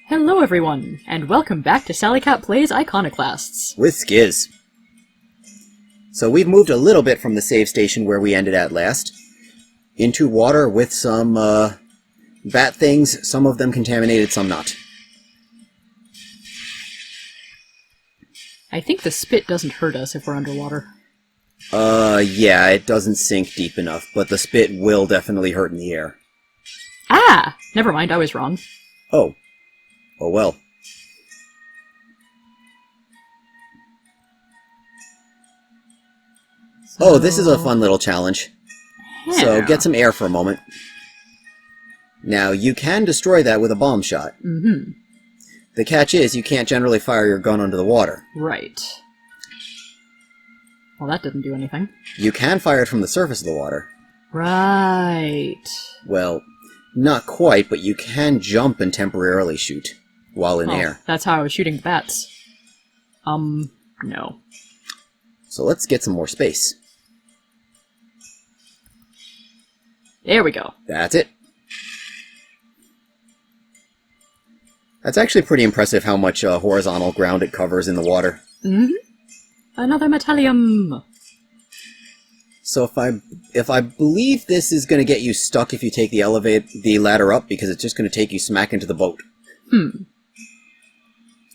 Hello everyone, and welcome back to Sally Cat Plays Iconoclasts. With Skiz. So we've moved a little bit from the save station where we ended at last, into water with some bat things, some of them contaminated, some not. I think the spit doesn't hurt us if we're underwater. Yeah, it doesn't sink deep enough, but the spit will definitely hurt in the air. Ah! Never mind, I was wrong. Oh. Oh well. Oh, this is a fun little challenge. Yeah. So get some air for a moment. Now, you can destroy that with a bomb shot. Mm-hmm. The catch is, you can't generally fire your gun under the water. Right. Well, that didn't do anything. You can fire it from the surface of the water. Right. Well, not quite, but you can jump and temporarily shoot while in air. That's how I was shooting the bats. No. So let's get some more space. There we go. That's it. That's actually pretty impressive how much horizontal ground it covers in the water. Mm-hmm. Another metallium! So if I believe this is going to get you stuck if you take the ladder up, because it's just going to take you smack into the boat.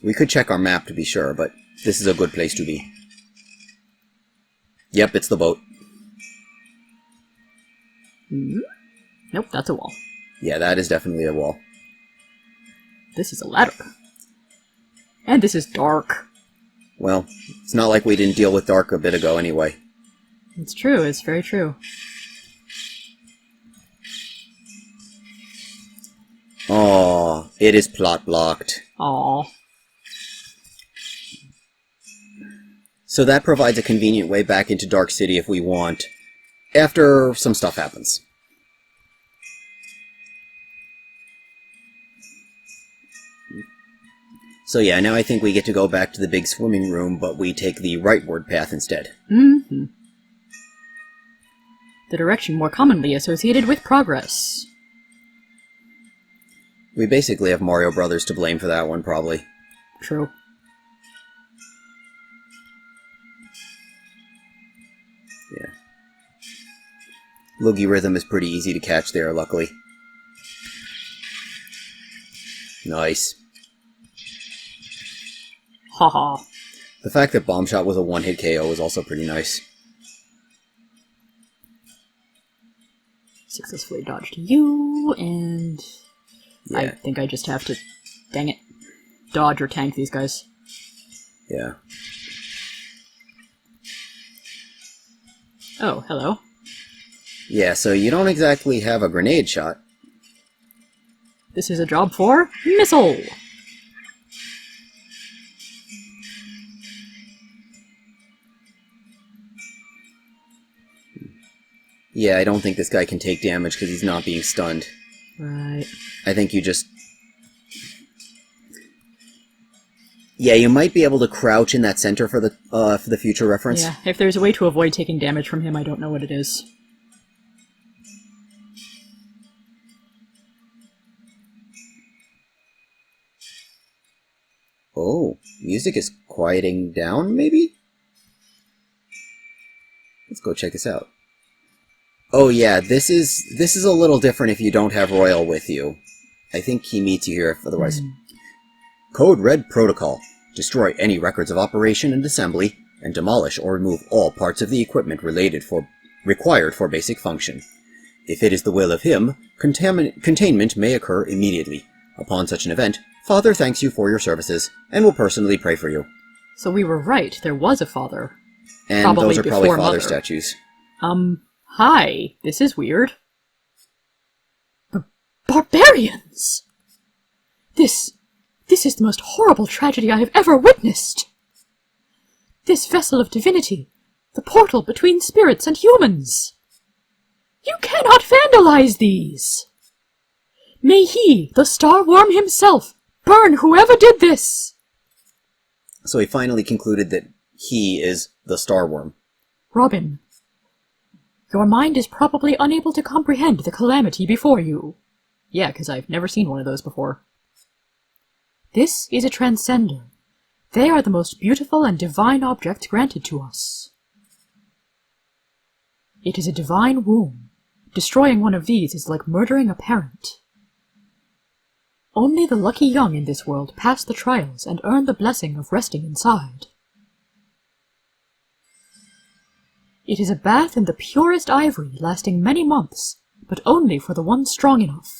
We could check our map to be sure, but this is a good place to be. Yep, it's the boat. Nope, that's a wall. Yeah, that is definitely a wall. This is a ladder. And this is dark. Well, it's not like we didn't deal with dark a bit ago anyway. It's true, it's very true. Aww, it is plot blocked. Aww. So that provides a convenient way back into Dark City if we want, after some stuff happens. So yeah, now I think we get to go back to the big swimming room, but we take the rightward path instead. Mm-hmm. The direction more commonly associated with progress. We basically have Mario Brothers to blame for that one, probably. True. Yeah. Loogie Rhythm is pretty easy to catch there, luckily. Nice. Haha. The fact that Bomb Shot was a one-hit KO was also pretty nice. Successfully dodged you, and... Yeah. I think I just have to... Dang it. Dodge or tank these guys. Yeah. Oh, hello. Yeah, so you don't exactly have a grenade shot. This is a job for... Missile! Yeah, I don't think this guy can take damage because he's not being stunned. Right. I think you just... Yeah, you might be able to crouch in that center for the future reference. Yeah, if there's a way to avoid taking damage from him, I don't know what it is. Oh, music is quieting down, maybe? Let's go check this out. Oh yeah, this is a little different if you don't have Royal with you. I think he meets you here otherwise. Code Red Protocol. Destroy any records of operation and assembly, and demolish or remove all parts of the equipment required for basic function. If it is the will of him, containment may occur immediately. Upon such an event, Father thanks you for your services, and will personally pray for you. So we were right, there was a father. And those are probably before father mother. statues. Hi, this is weird. Barbarians! This is the most horrible tragedy I have ever witnessed! This vessel of divinity, the portal between spirits and humans! You cannot vandalize these! May he, the Star Worm himself, burn whoever did this! So he finally concluded that he is the Star Worm. Robin, your mind is probably unable to comprehend the calamity before you. Yeah, because I've never seen one of those before. This is a transcender. They are the most beautiful and divine objects granted to us. It is a divine womb. Destroying one of these is like murdering a parent. Only the lucky young in this world pass the trials and earn the blessing of resting inside. It is a bath in the purest ivory, lasting many months, but only for the one strong enough.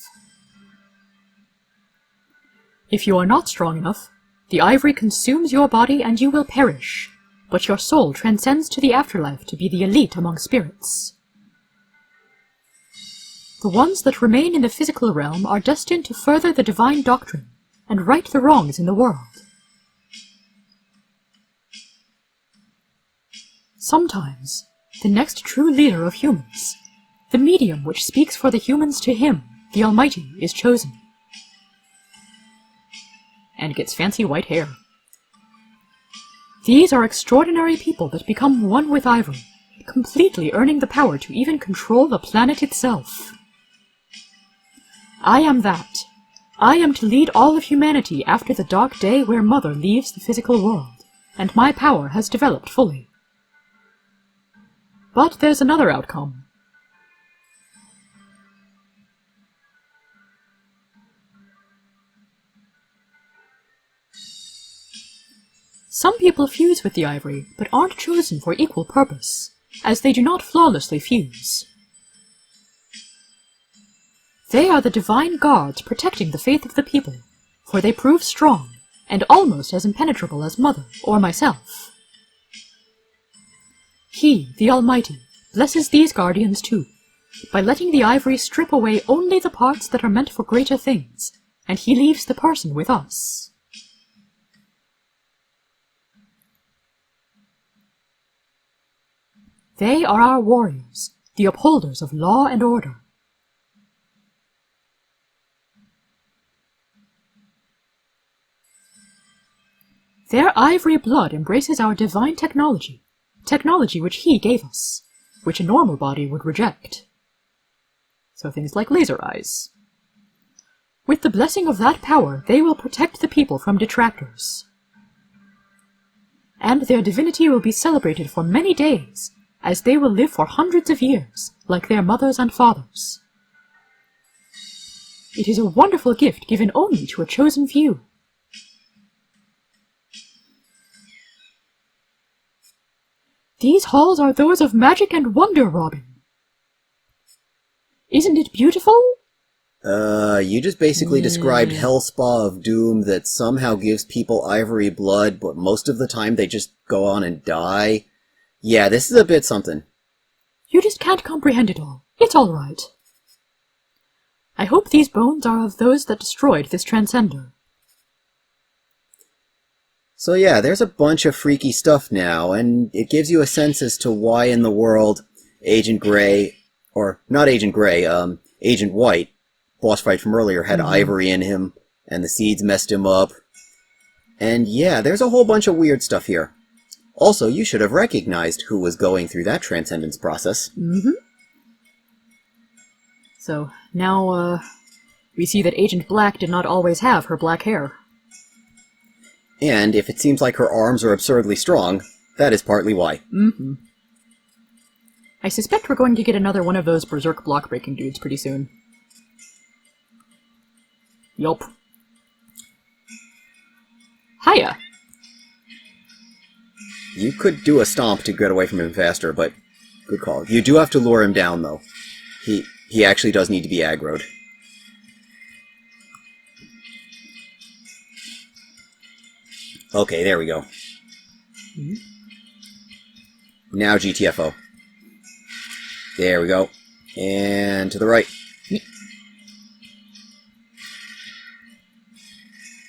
If you are not strong enough, the ivory consumes your body and you will perish, but your soul transcends to the afterlife to be the elite among spirits. The ones that remain in the physical realm are destined to further the divine doctrine and right the wrongs in the world. Sometimes, the next true leader of humans, the medium which speaks for the humans to him, the Almighty, is chosen. And gets fancy white hair. These are extraordinary people that become one with Ivory, completely earning the power to even control the planet itself. I am that. I am to lead all of humanity after the dark day where Mother leaves the physical world, and my power has developed fully. But there's another outcome. Some people fuse with the ivory, but aren't chosen for equal purpose, as they do not flawlessly fuse. They are the divine guards protecting the faith of the people, for they prove strong, and almost as impenetrable as Mother or myself. He, the Almighty, blesses these guardians too, by letting the ivory strip away only the parts that are meant for greater things, and he leaves the person with us. They are our warriors, the upholders of law and order. Their ivory blood embraces our divine technology, technology which he gave us, which a normal body would reject. So things like laser eyes. With the blessing of that power, they will protect the people from detractors. And their divinity will be celebrated for many days, as they will live for hundreds of years, like their mothers and fathers. It is a wonderful gift given only to a chosen few. These halls are those of magic and wonder, Robin. Isn't it beautiful? You just basically described Hell Spa of Doom that somehow gives people ivory blood, but most of the time they just go on and die. Yeah, this is a bit something. You just can't comprehend it all. It's all right. I hope these bones are of those that destroyed this transcender. So yeah, there's a bunch of freaky stuff now, and it gives you a sense as to why in the world Agent Grey, or not Agent Grey, Agent White, boss fight from earlier, had ivory in him, and the seeds messed him up. And yeah, there's a whole bunch of weird stuff here. Also, you should have recognized who was going through that transcendence process. So, now, we see that Agent Black did not always have her black hair. And if it seems like her arms are absurdly strong, that is partly why. I suspect we're going to get another one of those berserk block-breaking dudes pretty soon. Yup. Hiya! You could do a stomp to get away from him faster, but good call. You do have to lure him down, though. He actually does need to be aggroed. Okay, there we go. Now GTFO. There we go. And to the right.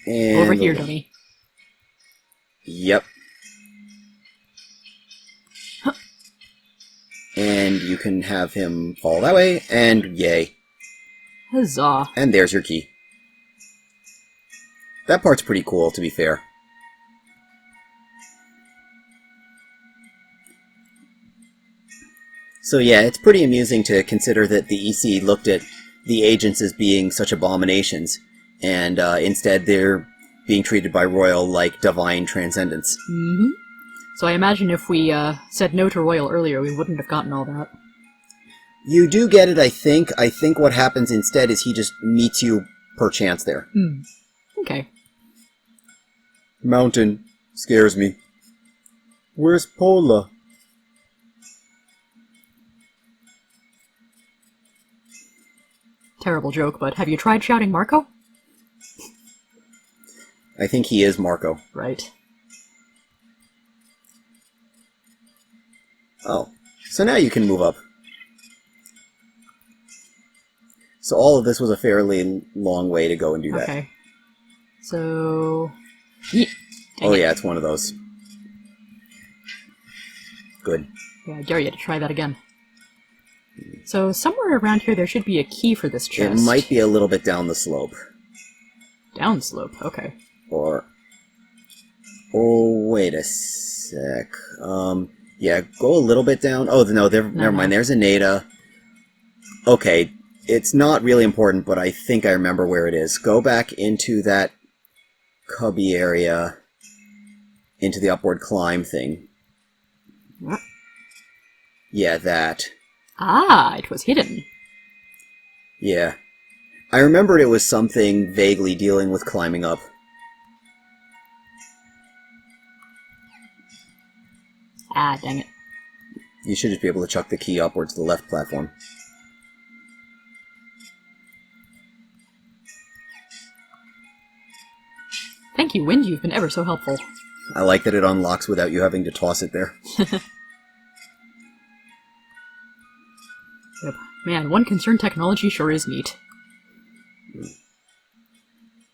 And over here, dummy. Yep. And you can have him fall that way, and yay. Huzzah. And there's your key. That part's pretty cool, to be fair. So yeah, it's pretty amusing to consider that the EC looked at the agents as being such abominations, and instead they're being treated by Royal like divine transcendence. Mm-hmm. So I imagine if we said no to Royal earlier, we wouldn't have gotten all that. You do get it, I think. I think what happens instead is he just meets you per chance there. Okay. Mountain scares me. Where's Pola? Terrible joke, but have you tried shouting Marco? I think he is Marco. Right. Oh, so now you can move up. So all of this was a fairly long way to go and do that. Okay. So... Oh yeah, it's one of those. Good. Yeah, I dare you to try that again. So somewhere around here there should be a key for this chest. It might be a little bit down the slope. Downslope, okay. Or... Oh, wait a sec. Yeah, go a little bit down. Oh, no, never mind. There's a Nada. Okay, it's not really important, but I think I remember where it is. Go back into that cubby area, into the upward climb thing. What? Yeah, that. Ah, it was hidden. Yeah. I remembered it was something vaguely dealing with climbing up. Ah, dang it. You should just be able to chuck the key upwards to the left platform. Thank you, Wind. You've been ever so helpful. I like that it unlocks without you having to toss it there. Yep. Man, one concern technology sure is neat.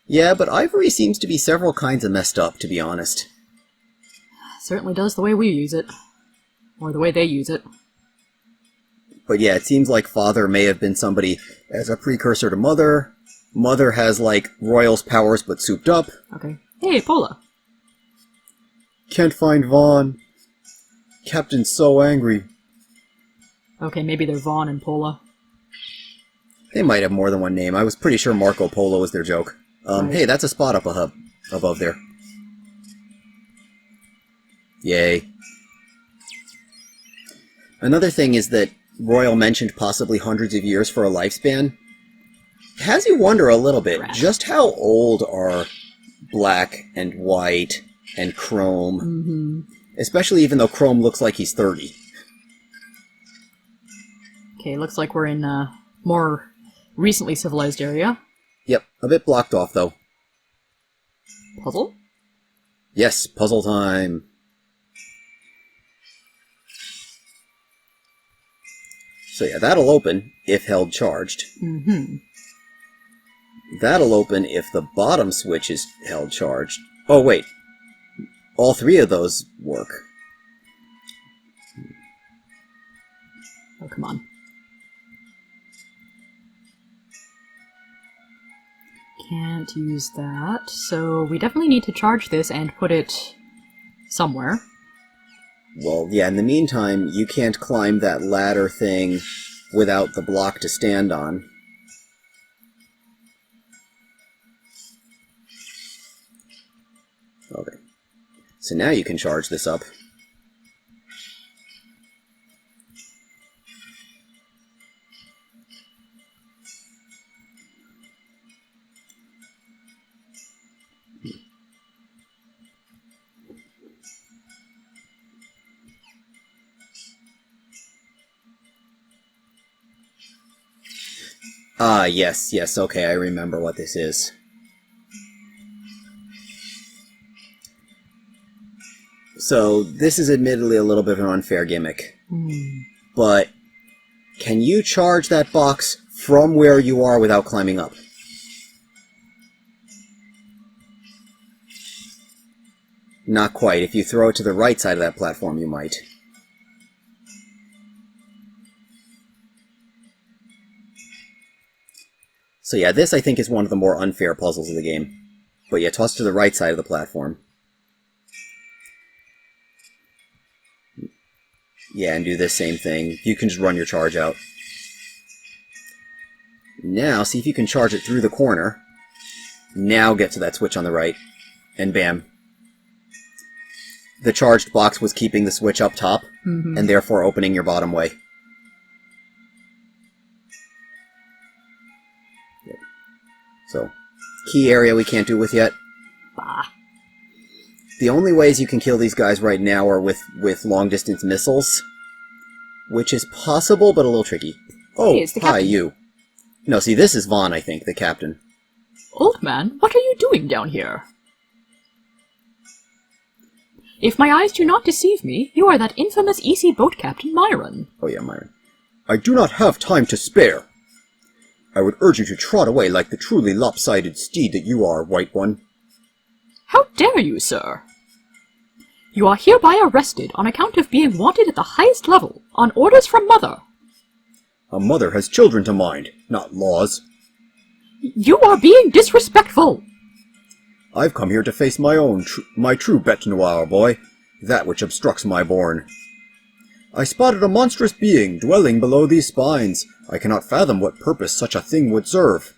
Yeah, but Ivory seems to be several kinds of messed up, to be honest. Certainly does the way we use it. Or the way they use it. But yeah, it seems like Father may have been somebody as a precursor to Mother. Mother has, like, Royal's powers but souped up. Okay. Hey, Pola. Can't find Vaughn. Captain's so angry. Okay, maybe they're Vaughn and Pola. They might have more than one name. I was pretty sure Marco Polo was their joke. Right. Hey, that's a spot up above there. Yay. Another thing is that Royal mentioned possibly hundreds of years for a lifespan. Has you wonder a little bit, just how old are Black and White and Chrome? Mm-hmm. Especially even though Chrome looks like he's 30. Okay, looks like we're in a more recently civilized area. Yep, a bit blocked off though. Puzzle? Yes, puzzle time. So yeah, that'll open if held charged. Mm-hmm. That'll open if the bottom switch is held charged. Oh wait, all three of those work. Oh, come on. Can't use that, so we definitely need to charge this and put it somewhere. Well, yeah, in the meantime, you can't climb that ladder thing without the block to stand on. Okay. So now you can charge this up. Ah, yes, okay, I remember what this is. So, this is admittedly a little bit of an unfair gimmick. But, can you charge that box from where you are without climbing up? Not quite. If you throw it to the right side of that platform, you might. So yeah, this I think is one of the more unfair puzzles of the game. But yeah, toss to the right side of the platform. Yeah, and do this same thing. You can just run your charge out. Now, see if you can charge it through the corner. Now get to that switch on the right. And bam. The charged box was keeping the switch up top, and therefore opening your bottom way. Yep. So, key area we can't do with yet. Bah. The only ways you can kill these guys right now are with long-distance missiles, which is possible, but a little tricky. Oh, Hey, it's the hi, captain. you. No, see, this is Vaughn, I think, the captain. Old man, what are you doing down here? If my eyes do not deceive me, you are that infamous EC boat captain Myron. Oh yeah, Myron. I do not have time to spare. I would urge you to trot away like the truly lopsided steed that you are, White One. How dare you, sir? You are hereby arrested on account of being wanted at the highest level, on orders from Mother. A mother has children to mind, not laws. You are being disrespectful! I've come here to face my true bête noire, boy, that which obstructs my bourne. I spotted a monstrous being dwelling below these spines. I cannot fathom what purpose such a thing would serve.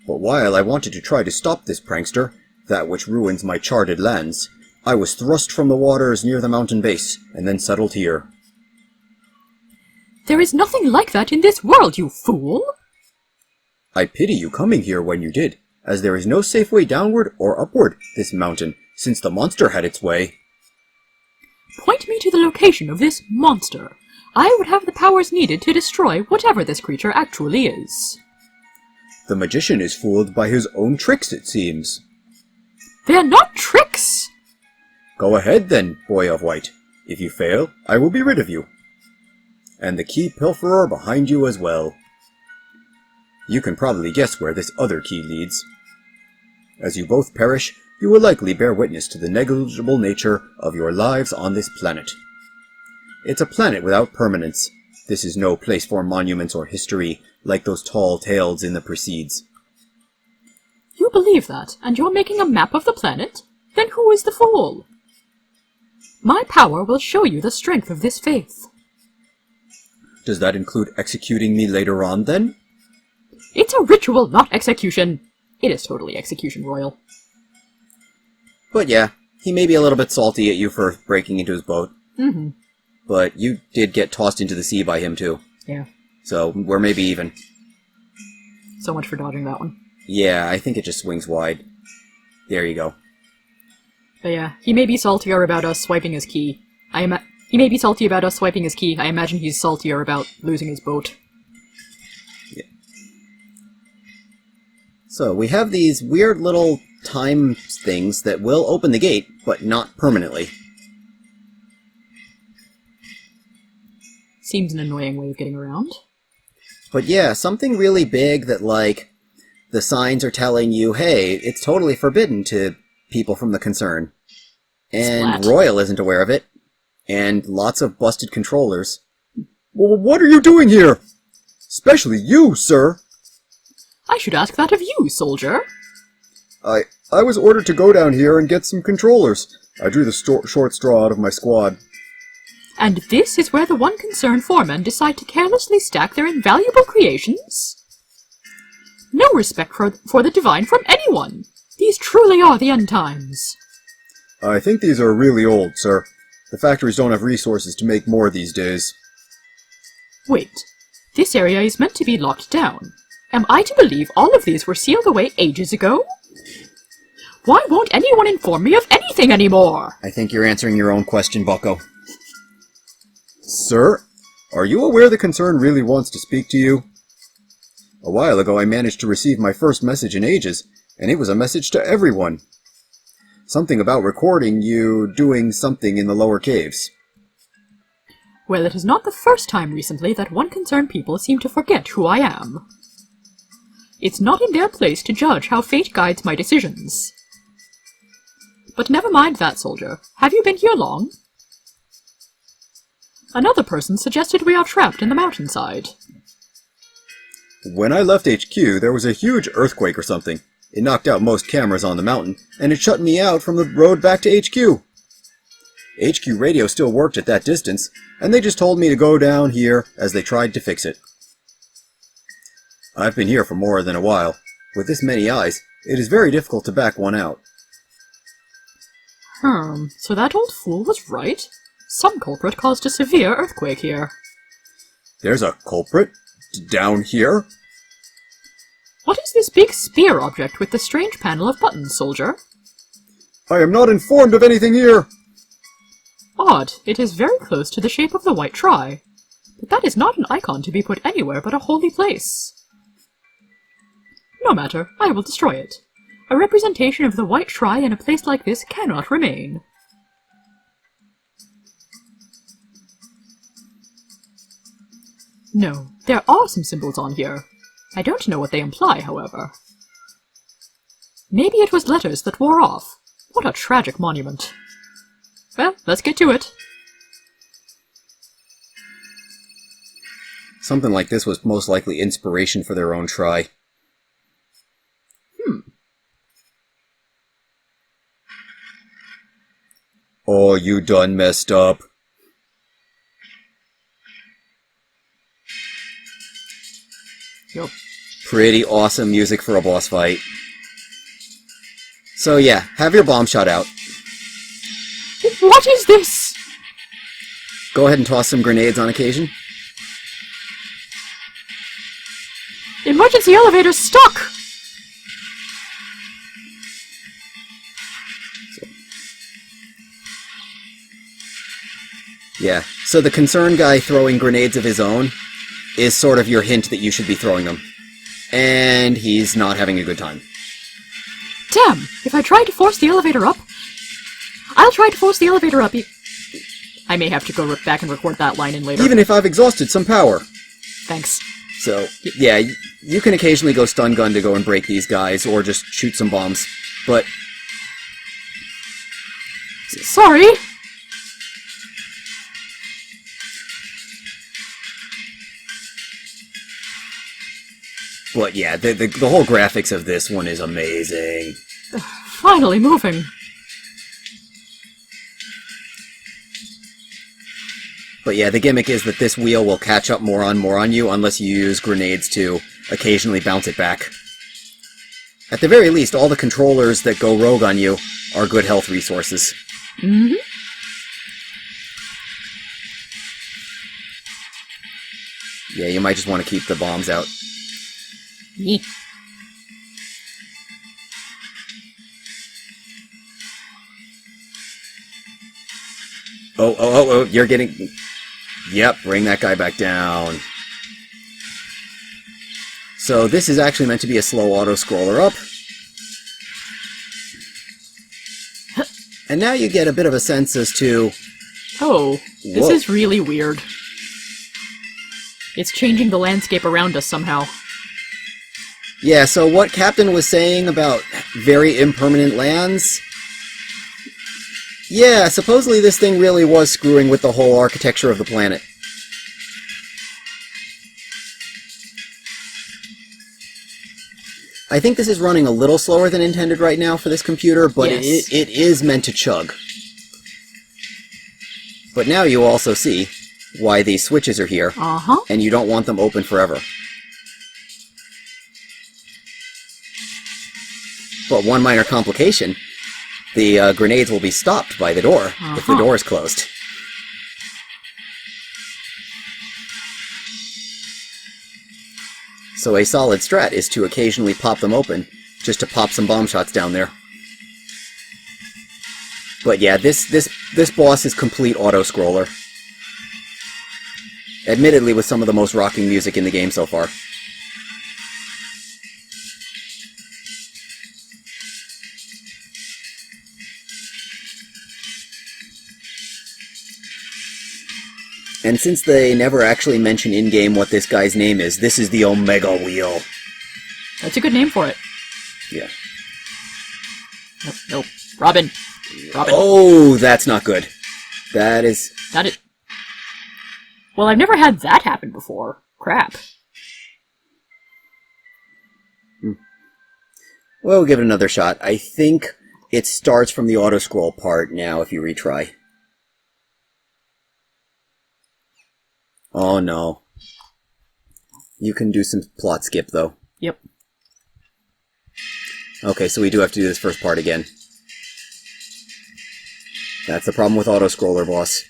But while I wanted to try to stop this prankster, that which ruins my charted lands, I was thrust from the waters near the mountain base, and then settled here. There is nothing like that in this world, you fool! I pity you coming here when you did, as there is no safe way downward or upward this mountain, since the monster had its way. Point me to the location of this monster. I would have the powers needed to destroy whatever this creature actually is. The magician is fooled by his own tricks, it seems. They're not tricks! Go ahead then, boy of white. If you fail, I will be rid of you. And the key pilferer behind you as well. You can probably guess where this other key leads. As you both perish, you will likely bear witness to the negligible nature of your lives on this planet. It's a planet without permanence. This is no place for monuments or history, like those tall tales in the Precedes. You believe that, and you're making a map of the planet? Then who is the fool? My power will show you the strength of this faith. Does that include executing me later on, then? It's a ritual, not execution. It is totally execution royal. But yeah, he may be a little bit salty at you for breaking into his boat. Mm-hmm. But you did get tossed into the sea by him, too. Yeah. So, we're maybe even. So much for dodging that one. Yeah, I think it just swings wide. There you go. But yeah, he may be saltier about us swiping his key. He may be salty about us swiping his key. I imagine he's saltier about losing his boat. Yeah. So, we have these weird little time things that will open the gate, but not permanently. Seems an annoying way of getting around. But yeah, something really big that, like, the signs are telling you, hey, it's totally forbidden to people from the concern. And Splat. Royal isn't aware of it. And lots of busted controllers. Well, what are you doing here? Especially you, sir. I should ask that of you, soldier. I was ordered to go down here and get some controllers. I drew the short straw out of my squad. And this is where the One Concern foremen decide to carelessly stack their invaluable creations? No respect for the divine from anyone. These truly are the end times. I think these are really old, sir. The factories don't have resources to make more these days. Wait, this area is meant to be locked down. Am I to believe all of these were sealed away ages ago? Why won't anyone inform me of anything anymore? I think you're answering your own question, Bucko. Sir, are you aware the concern really wants to speak to you? A while ago I managed to receive my first message in ages, and it was a message to everyone. Something about recording you doing something in the lower caves. Well, it is not the first time recently that One Concern people seem to forget who I am. It's not in their place to judge how fate guides my decisions. But never mind that, soldier. Have you been here long? Another person suggested we are trapped in the mountainside. When I left HQ, there was a huge earthquake or something. It knocked out most cameras on the mountain, and it shut me out from the road back to HQ. HQ radio still worked at that distance, and they just told me to go down here as they tried to fix it. I've been here for more than a while. With this many eyes, It is very difficult to back one out. So that old fool was right? Some culprit caused a severe earthquake here. There's a culprit? Down here? What is this big spear object with the strange panel of buttons, soldier? I am not informed of anything here! Odd, it is very close to the shape of the white try. But that is not an icon to be put anywhere but a holy place. No matter, I will destroy it. A representation of the white try in a place like this cannot remain. No, there are some symbols on here. I don't know what they imply, however. Maybe it was letters that wore off. What a tragic monument. Well, let's get to it. Something like this was most likely inspiration for their own try. Oh, you done messed up. Yup. Pretty awesome music for a boss fight. So yeah, have your bomb shot out. What is this? Go ahead and toss some grenades on occasion. Emergency elevator stuck! Yeah, so the concerned guy throwing grenades of his own is sort of your hint that you should be throwing them. And he's not having a good time. Damn! If I try to force the elevator up... I'll try to force the elevator up. I may have to go back and record that line in later. Even if I've exhausted some power. Thanks. So, yeah, you can occasionally go stun gun to go and break these guys, or just shoot some bombs. But... Sorry! But yeah, the whole graphics of this one is amazing. Finally moving. But yeah, the gimmick is that this wheel will catch up more on you unless you use grenades to occasionally bounce it back. At the very least, all the controllers that go rogue on you are good health resources. Mm-hmm. Yeah, you might just want to keep the bombs out. Yeet. Oh, you're getting... Yep, bring that guy back down. So this is actually meant to be a slow auto-scroller up. And now you get a bit of a sense as to... Oh, this Whoa. is really weird. It's changing the landscape around us somehow. Yeah, so what Captain was saying about very impermanent lands... Yeah, supposedly this thing really was screwing with the whole architecture of the planet. I think this is running a little slower than intended right now for this computer, but Yes. it is meant to chug. But now you also see why these switches are here, Uh-huh. and you don't want them open forever. But one minor complication, the grenades will be stopped by the door if the door is closed. So a solid strat is to occasionally pop them open, just to pop some bomb shots down there. But yeah, this boss is complete auto-scroller. Admittedly with some of the most rocking music in the game so far. And since they never actually mention in-game what this guy's name is, this is the Omega Wheel. That's a good name for it. Yeah. Nope. Robin. Robin. Oh, that's not good. That is... That it. Well, I've never had that happen before. Crap. Well, we'll give it another shot. I think it starts from the auto-scroll part now if you retry. Oh no. You can do some plot skip, though. Yep. Okay, so we do have to do this first part again. That's the problem with auto-scroller, boss.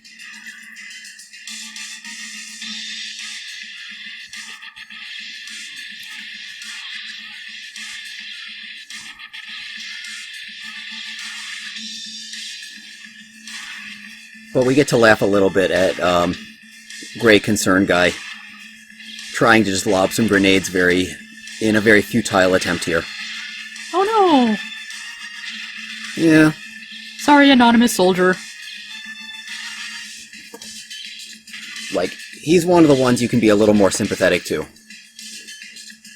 But we get to laugh a little bit at Gray Concern Guy trying to just lob some grenades in a very futile attempt here. Oh no! Yeah. Sorry, anonymous soldier. Like, he's one of the ones you can be a little more sympathetic to.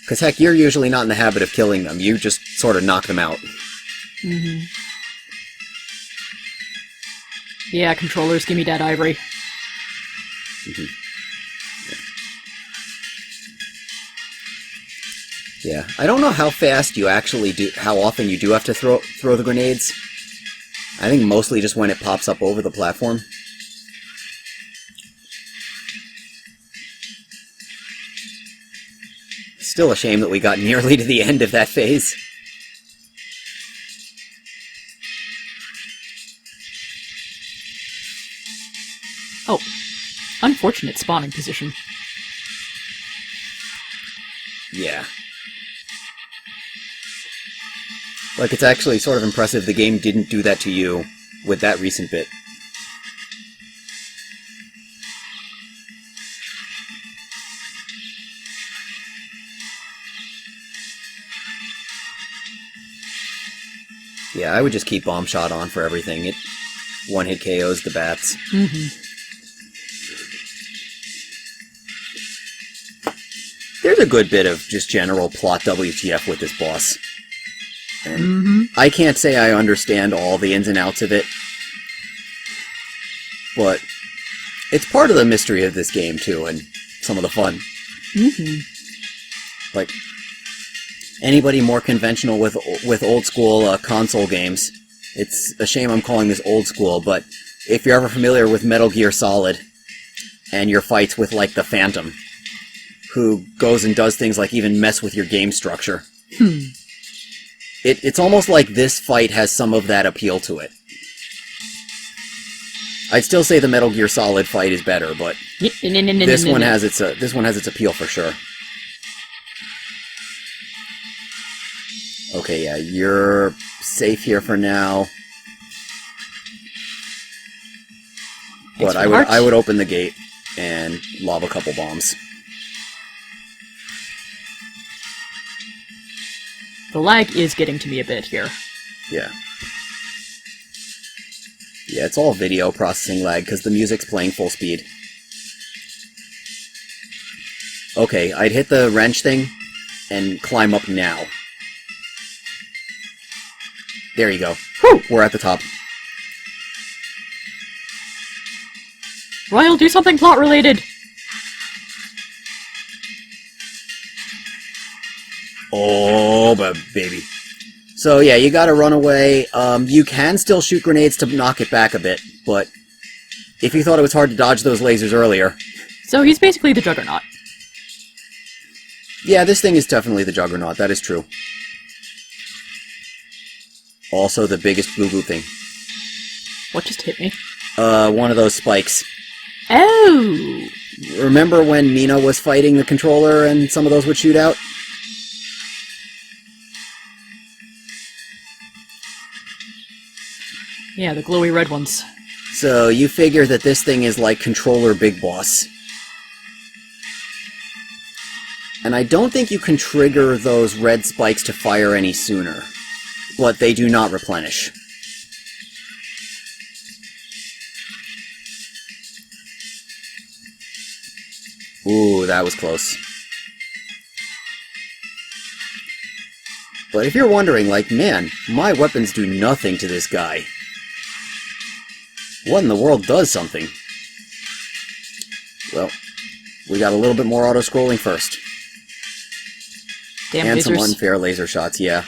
Because heck, you're usually not in the habit of killing them. You just sort of knock them out. Mm-hmm. Yeah, controllers, give me that Ivory. Mm-hmm. Yeah, I don't know how fast you actually do, how often you do have to throw the grenades. I think mostly just when it pops up over the platform. Still a shame that we got nearly to the end of that phase. Oh, unfortunate spawning position. Yeah. Like, it's actually sort of impressive the game didn't do that to you with that recent bit. Yeah, I would just keep Bomb Shot on for everything. It one-hit KOs the bats. Mm-hmm. There's a good bit of just general plot WTF with this boss. And I can't say I understand all the ins and outs of it, but it's part of the mystery of this game, too, and some of the fun. Mm-hmm. Like, anybody more conventional with old-school console games, it's a shame I'm calling this old school, but if you're ever familiar with Metal Gear Solid, and your fights with, like, the Phantom, who goes and does things like even mess with your game structure. It's almost like this fight has some of that appeal to it. I'd still say the Metal Gear Solid fight is better, but this one has its appeal for sure. Okay, yeah, you're safe here for now. But I would open the gate and lob a couple bombs. The lag is getting to me a bit here. Yeah. Yeah, it's all video processing lag, because the music's playing full speed. Okay, I'd hit the wrench thing, and climb up now. There you go. Whew! We're at the top. Royal, do something plot-related! Oh, baby. So yeah, you gotta run away. You can still shoot grenades to knock it back a bit, but if you thought it was hard to dodge those lasers earlier... So he's basically the Juggernaut. Yeah, this thing is definitely the Juggernaut, that is true. Also the biggest boo-boo thing. What just hit me? One of those spikes. Oh! Remember when Mina was fighting the controller and some of those would shoot out? Yeah, the glowy red ones. So you figure that this thing is like Controller Big Boss. And I don't think you can trigger those red spikes to fire any sooner. But they do not replenish. Ooh, that was close. But if you're wondering, like, man, my weapons do nothing to this guy. What in the world does something? Well, we got a little bit more auto-scrolling first. Damn and lasers. some unfair laser shots, yeah.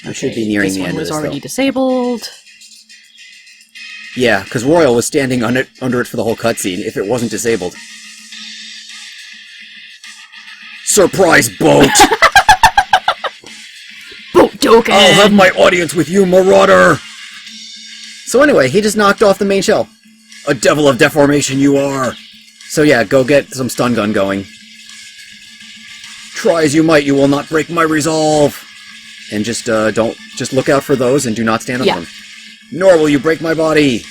We should be nearing the end of this, This one was already though. disabled. Yeah, because Royal was standing under it for the whole cutscene, if it wasn't disabled. Surprise boat! Boat token! I'll have my audience with you, marauder! So anyway, he just knocked off the main shell. A devil of deformation you are! So yeah, go get some stun gun going. Try as you might, you will not break my resolve! And just look out for those and do not stand on them. Nor will you break my body!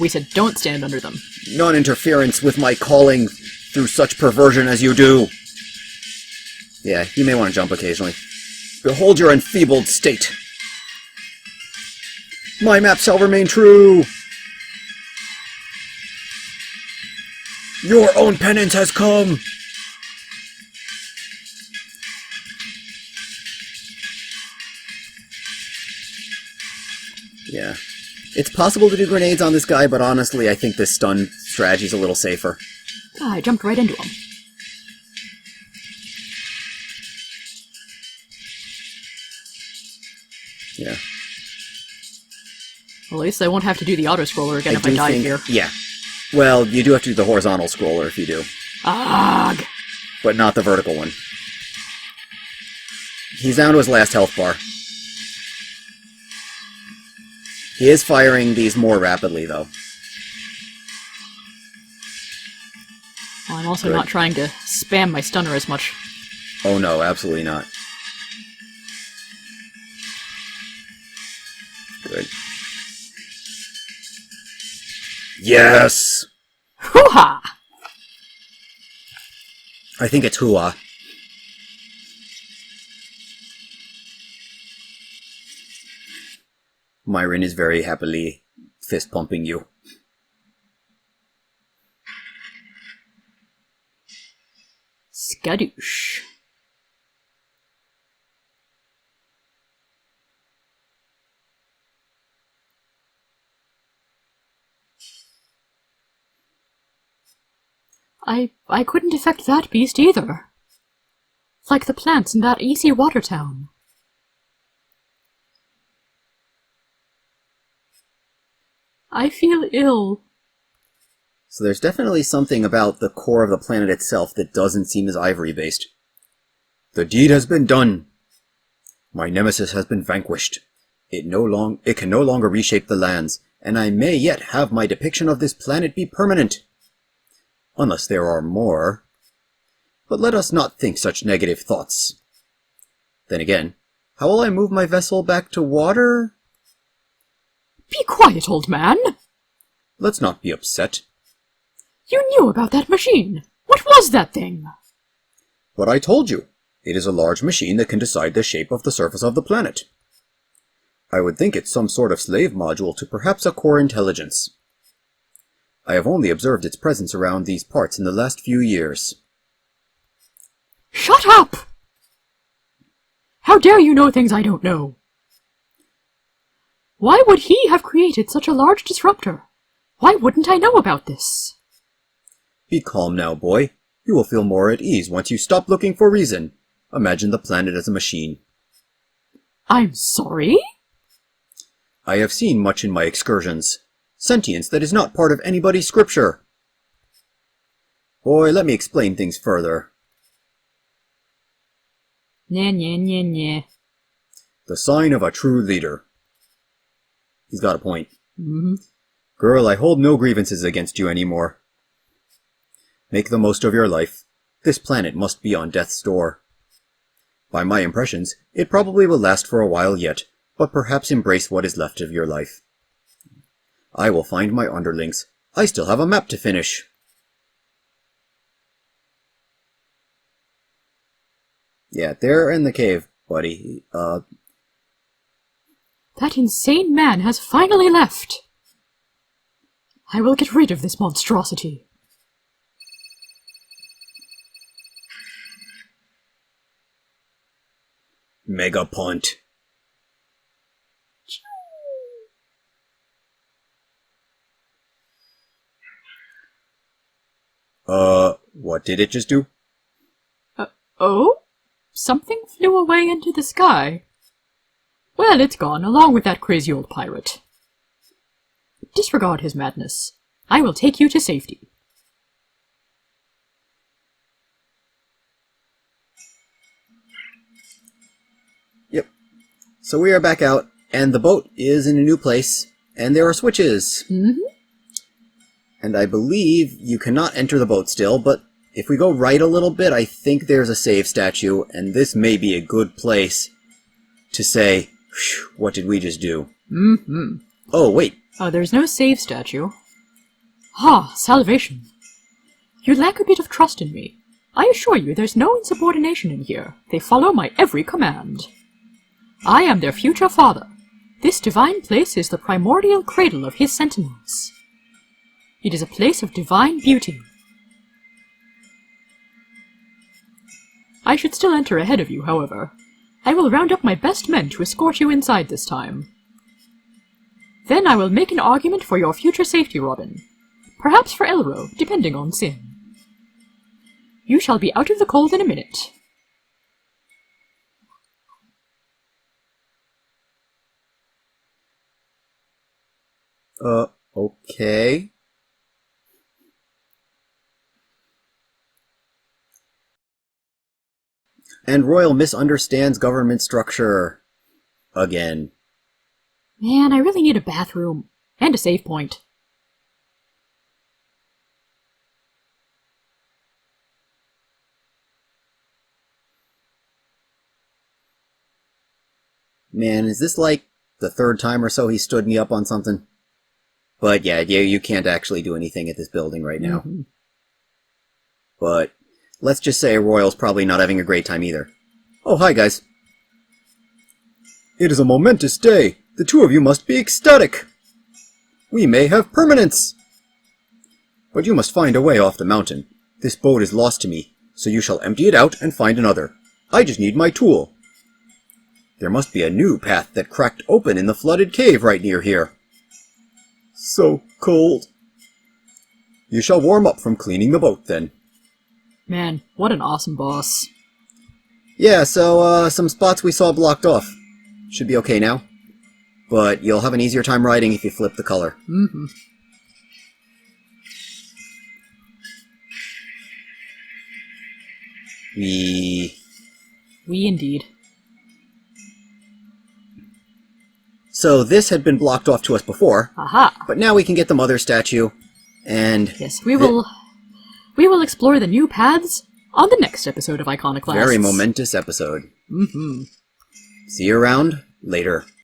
We said don't stand under them. Non-interference with my calling through such perversion as you do. Yeah, you may want to jump occasionally. Behold your enfeebled state. My map shall remain true. Your own penance has come. Yeah. It's possible to do grenades on this guy, but honestly, I think this stun strategy is a little safer. Ah, I jumped right into him. Yeah. Well, at least I won't have to do the auto-scroller again if I die here. Yeah. Well, you do have to do the horizontal scroller if you do. Ugh! But not the vertical one. He's down to his last health bar. He is firing these more rapidly, though. Well, I'm also not trying to spam my stunner as much. Oh no, absolutely not. Good. Yes! Hoo-ha! I think it's hoo-ah. Myron is very happily fist-pumping you. Skadoosh. I couldn't affect that beast either. Like the plants in that easy water town. I feel ill. So there's definitely something about the core of the planet itself that doesn't seem as Ivory-based. The deed has been done. My nemesis has been vanquished. It can no longer reshape the lands, and I may yet have my depiction of this planet be permanent. Unless there are more. But let us not think such negative thoughts. Then again, how will I move my vessel back to water? Be quiet, old man! Let's not be upset. You knew about that machine. What was that thing? But I told you, it is a large machine that can decide the shape of the surface of the planet. I would think it's some sort of slave module to perhaps a core intelligence. I have only observed its presence around these parts in the last few years. Shut up! How dare you know things I don't know? Why would he have created such a large disruptor? Why wouldn't I know about this? Be calm now, boy. You will feel more at ease once you stop looking for reason. Imagine the planet as a machine. I'm sorry? I have seen much in my excursions. Sentience that is not part of anybody's scripture. Boy, let me explain things further. Nah, nah, nah, nah. The sign of a true leader. He's got a point. Mm-hmm. Girl, I hold no grievances against you anymore. Make the most of your life. This planet must be on death's door. By my impressions, it probably will last for a while yet, but perhaps embrace what is left of your life. I will find my underlings. I still have a map to finish. Yeah, they're in the cave, buddy. That insane man has finally left. I will get rid of this monstrosity. Mega punt. What did it just do? Oh? Something flew away into the sky. Well, it's gone, along with that crazy old pirate. disregard his madness. I will take you to safety. Yep. So we are back out, and the boat is in a new place, and there are switches. Mm-hmm. And I believe you cannot enter the boat still, but if we go right a little bit, I think there's a save statue, and this may be a good place to say, what did we just do? Mm-hmm. Oh, wait. Oh, there's no save statue. Ah, salvation. You lack a bit of trust in me. I assure you there's no insubordination in here. They follow my every command. I am their future father. This divine place is the primordial cradle of his sentinels. It is a place of divine beauty. I should still enter ahead of you, however. I will round up my best men to escort you inside this time. Then I will make an argument for your future safety, Robin. Perhaps for Elro, depending on Sin. You shall be out of the cold in a minute. Okay. And Royal misunderstands government structure. Again. Man, I really need a bathroom. And a save point. Man, is this like the third time or so he stood me up on something? But yeah, you can't actually do anything at this building right now. Mm-hmm. But let's just say Royal's probably not having a great time either. Oh, hi guys. It is a momentous day. The two of you must be ecstatic. We may have permanence. But you must find a way off the mountain. This boat is lost to me, so you shall empty it out and find another. I just need my tool. There must be a new path that cracked open in the flooded cave right near here. So cold. You shall warm up from cleaning the boat, then. Man, what an awesome boss. Yeah, so, some spots we saw blocked off. Should be okay now. But you'll have an easier time riding if you flip the color. Mm-hmm. We indeed. So this had been blocked off to us before. Aha! But now we can get the mother statue, and... Yes, we will explore the new paths on the next episode of Iconoclasts. Very momentous episode. Mm-hmm. See you around later.